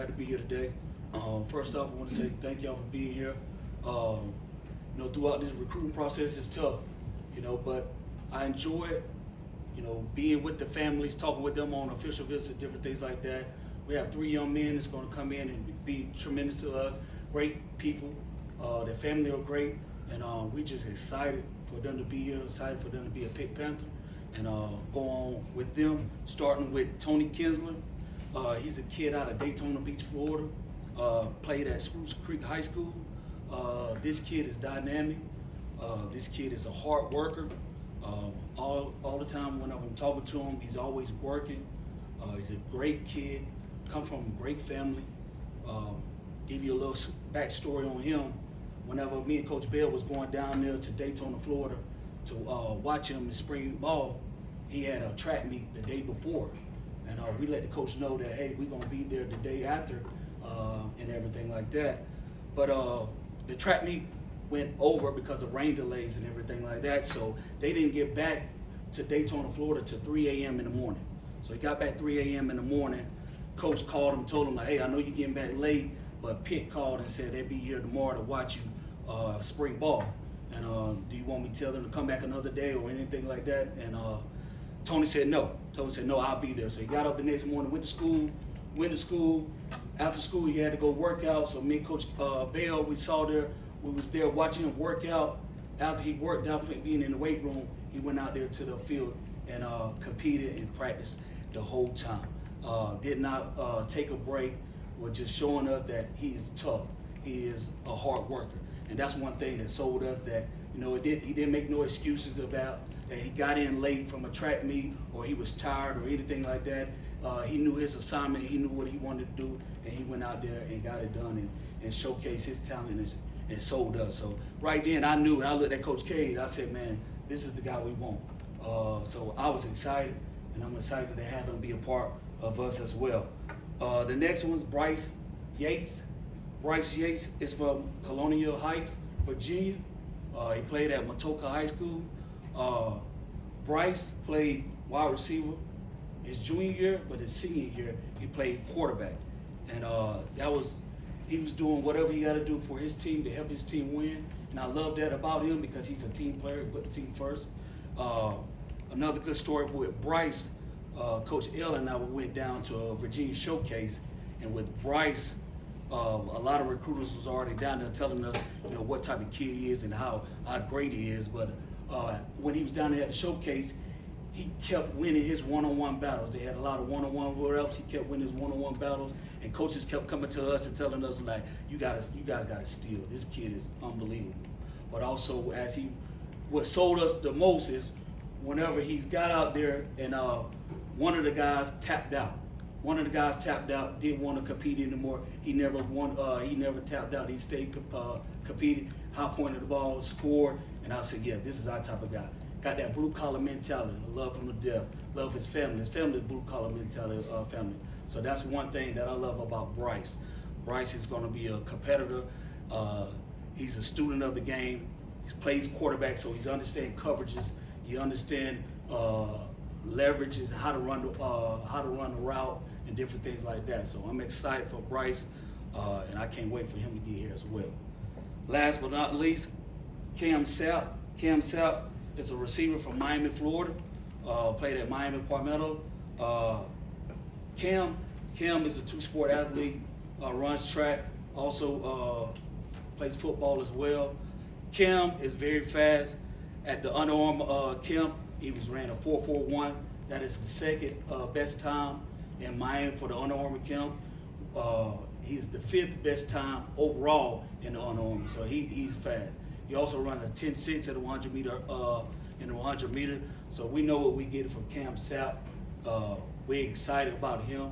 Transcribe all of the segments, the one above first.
glad to be here today. First off, I want to say thank y'all for being here. Throughout this recruiting process, it's tough, but I enjoy it. Being with the families, talking with them on official visits, different things like that. We have 3 young men that's going to come in and be tremendous to us. Great people. Their family are great, and we just excited for them to be here. Excited for them to be a Pitt Panther, and go on with them. Starting with Tony Kinsler. He's a kid out of Daytona Beach, Florida. Played at Spruce Creek High School. This kid is dynamic. This kid is a hard worker. All the time when I'm talking to him, he's always working. He's a great kid, come from a great family. Give you a little backstory on him. Whenever me and Coach Bell was going down there to Daytona, Florida to watch him in spring ball, he had a track meet the day before. And we let the coach know that, hey, we're going to be there the day after and everything like that. But the track meet went over because of rain delays and everything like that. So they didn't get back to Daytona, Florida till 3 a.m. in the morning. So he got back 3 a.m. in the morning. Coach called him, told him, like, hey, I know you're getting back late, but Pitt called and said they'd be here tomorrow to watch you spring ball. And do you want me to tell them to come back another day or anything like that? And Tony said no. Tony said, no, I'll be there. So he got up the next morning, went to school. After school, he had to go work out. So me and Coach Bell, we was there watching him work out. After he worked out for being in the weight room, he went out there to the field and competed and practiced the whole time. Did not take a break, was just showing us that he is tough. He is a hard worker. And that's one thing that sold us that, he didn't make no excuses about that he got in late from a track meet or he was tired or anything like that. He knew his assignment, he knew what he wanted to do, and he went out there and got it done and showcased his talent and sold us. So right then I knew, and I looked at Coach Cade, I said, man, this is the guy we want. So I was excited, and I'm excited to have him be a part of us as well. The next one's Bryce Yates. Bryce Yates is from Colonial Heights, Virginia. He played at Matoka High School. Bryce played wide receiver his junior year, but his senior year he played quarterback, and he was doing whatever he got to do for his team to help his team win. And I love that about him because he's a team player, he put the team first. Another good story with Bryce, Coach L and I went down to a Virginia showcase, and with Bryce, a lot of recruiters was already down there telling us, what type of kid he is and how great he is. But when he was down there at the showcase, he kept winning his one-on-one battles. They had a lot of one-on-one workups. He kept winning his one-on-one battles, and coaches kept coming to us and telling us, like, you guys got to steal. This kid is unbelievable. But also, what sold us the most is whenever he's got out there and one of the guys tapped out. Didn't want to compete anymore. He never won. He never tapped out. He stayed competed, high pointed the ball, scored, and I said, yeah, this is our type of guy. Got that blue collar mentality. Love him to death. Love his family. His family is blue collar mentality family. So that's one thing that I love about Bryce. Bryce is going to be a competitor. He's a student of the game. He plays quarterback, so he's understand coverages. He understand leverages, how to run the route, and different things like that. So I'm excited for Bryce, and I can't wait for him to get here as well. Last but not least, Cam Sapp. Cam Sapp is a receiver from Miami, Florida. Played at Miami Palmetto. Cam is a two-sport athlete. Runs track. Also plays football as well. Cam is very fast. At the Under Armour camp, he ran a 4.41. That is the second best time in Miami for the Under Armour camp. He's the 5th best time overall in the Under Armour, so he's fast. He also runs a 10.6 at the 100 meter in the 100 meter. So we know what we get from Cam Sapp. We're excited about him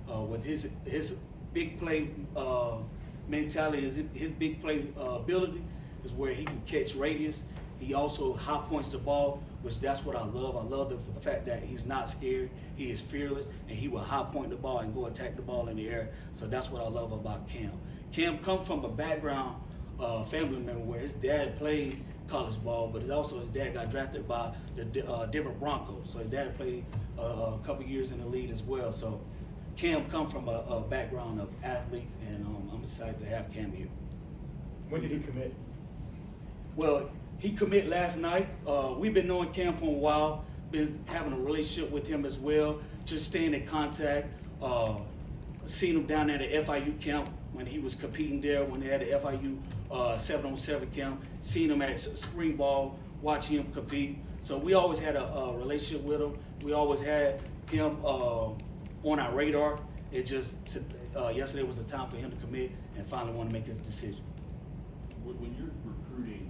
with his big play mentality. His big play ability is where he can catch radius. He also high points the ball, which that's what I love. I love the fact that he's not scared. He is fearless, and he will high point the ball and go attack the ball in the air. So that's what I love about Cam. Cam comes from a background family member where his dad played college ball, but also his dad got drafted by the Denver Broncos. So his dad played a couple years in the league as well. So Cam come from a background of athletes, and I'm excited to have Cam here. When did he commit? Well, he committed last night. We've been knowing Cam for a while, been having a relationship with him as well, just staying in contact. Seen him down at the FIU camp when he was competing there, when they had the FIU 7-on-7 camp. Seen him at spring ball, watching him compete. So we always had a relationship with him. We always had him on our radar. It just yesterday was the time for him to commit and finally want to make his decision. When you're recruiting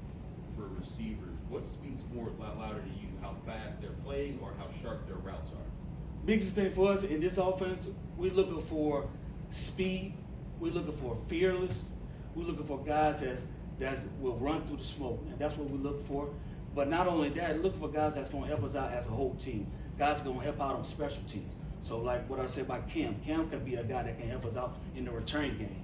for receivers, what speaks more louder to you, how fast they're playing or how sharp their routes are? Biggest thing for us in this offense, we're looking for speed. We're looking for fearless. We're looking for guys that will run through the smoke, and that's what we look for. But not only that, looking for guys that's going to help us out as a whole team. Guys going to help out on special teams. So like what I said about Cam can be a guy that can help us out in the return game.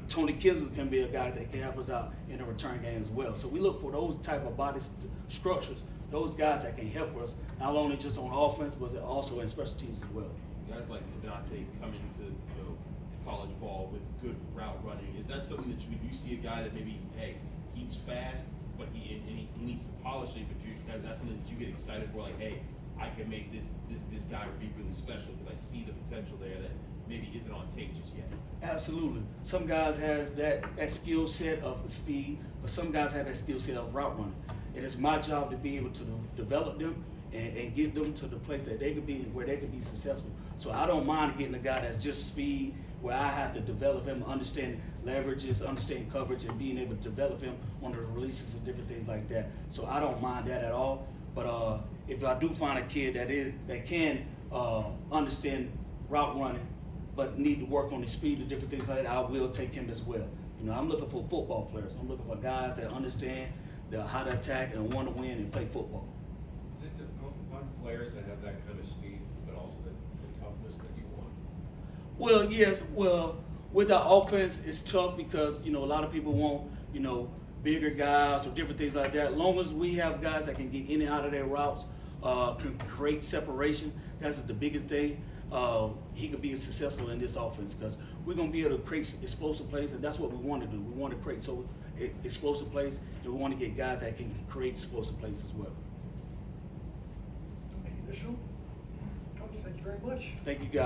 Tony Kinsler can be a guy that can help us out in the return game as well. So we look for those type of body structures, those guys that can help us, not only just on offense, but also in special teams as well. Guys like Dante coming to college ball with good route running, is that something that you see a guy that maybe, hey, he's fast, but he needs to polish it, but that's something that you get excited for, like, hey, I can make this guy be really special because I see the potential there that maybe isn't on tape just yet. Absolutely. Some guys has that skill set of speed, but some guys have that skill set of route running. It is my job to be able to develop them and get them to the place that they could be, where they could be successful. So I don't mind getting a guy that's just speed, where I have to develop him, understanding leverages, understanding coverage, and being able to develop him on the releases and different things like that. So I don't mind that at all. But if I do find a kid that can understand route running, but need to work on his speed and different things like that, I will take him as well. You know, I'm looking for football players. I'm looking for guys that understand how to attack and want to win and play football. Is it difficult to find players that have that kind of speed, but also the toughness that you want? Well, yes. Well, with our offense, it's tough because, a lot of people want, bigger guys or different things like that. As long as we have guys that can get in and out of their routes, can create separation, that's the biggest thing. He could be successful in this offense because we're going to be able to create explosive plays, and that's what we want to do. We want to create explosive plays, and we want to get guys that can create explosive plays as well. Any additional? Coach, thank you very much. Thank you, guys.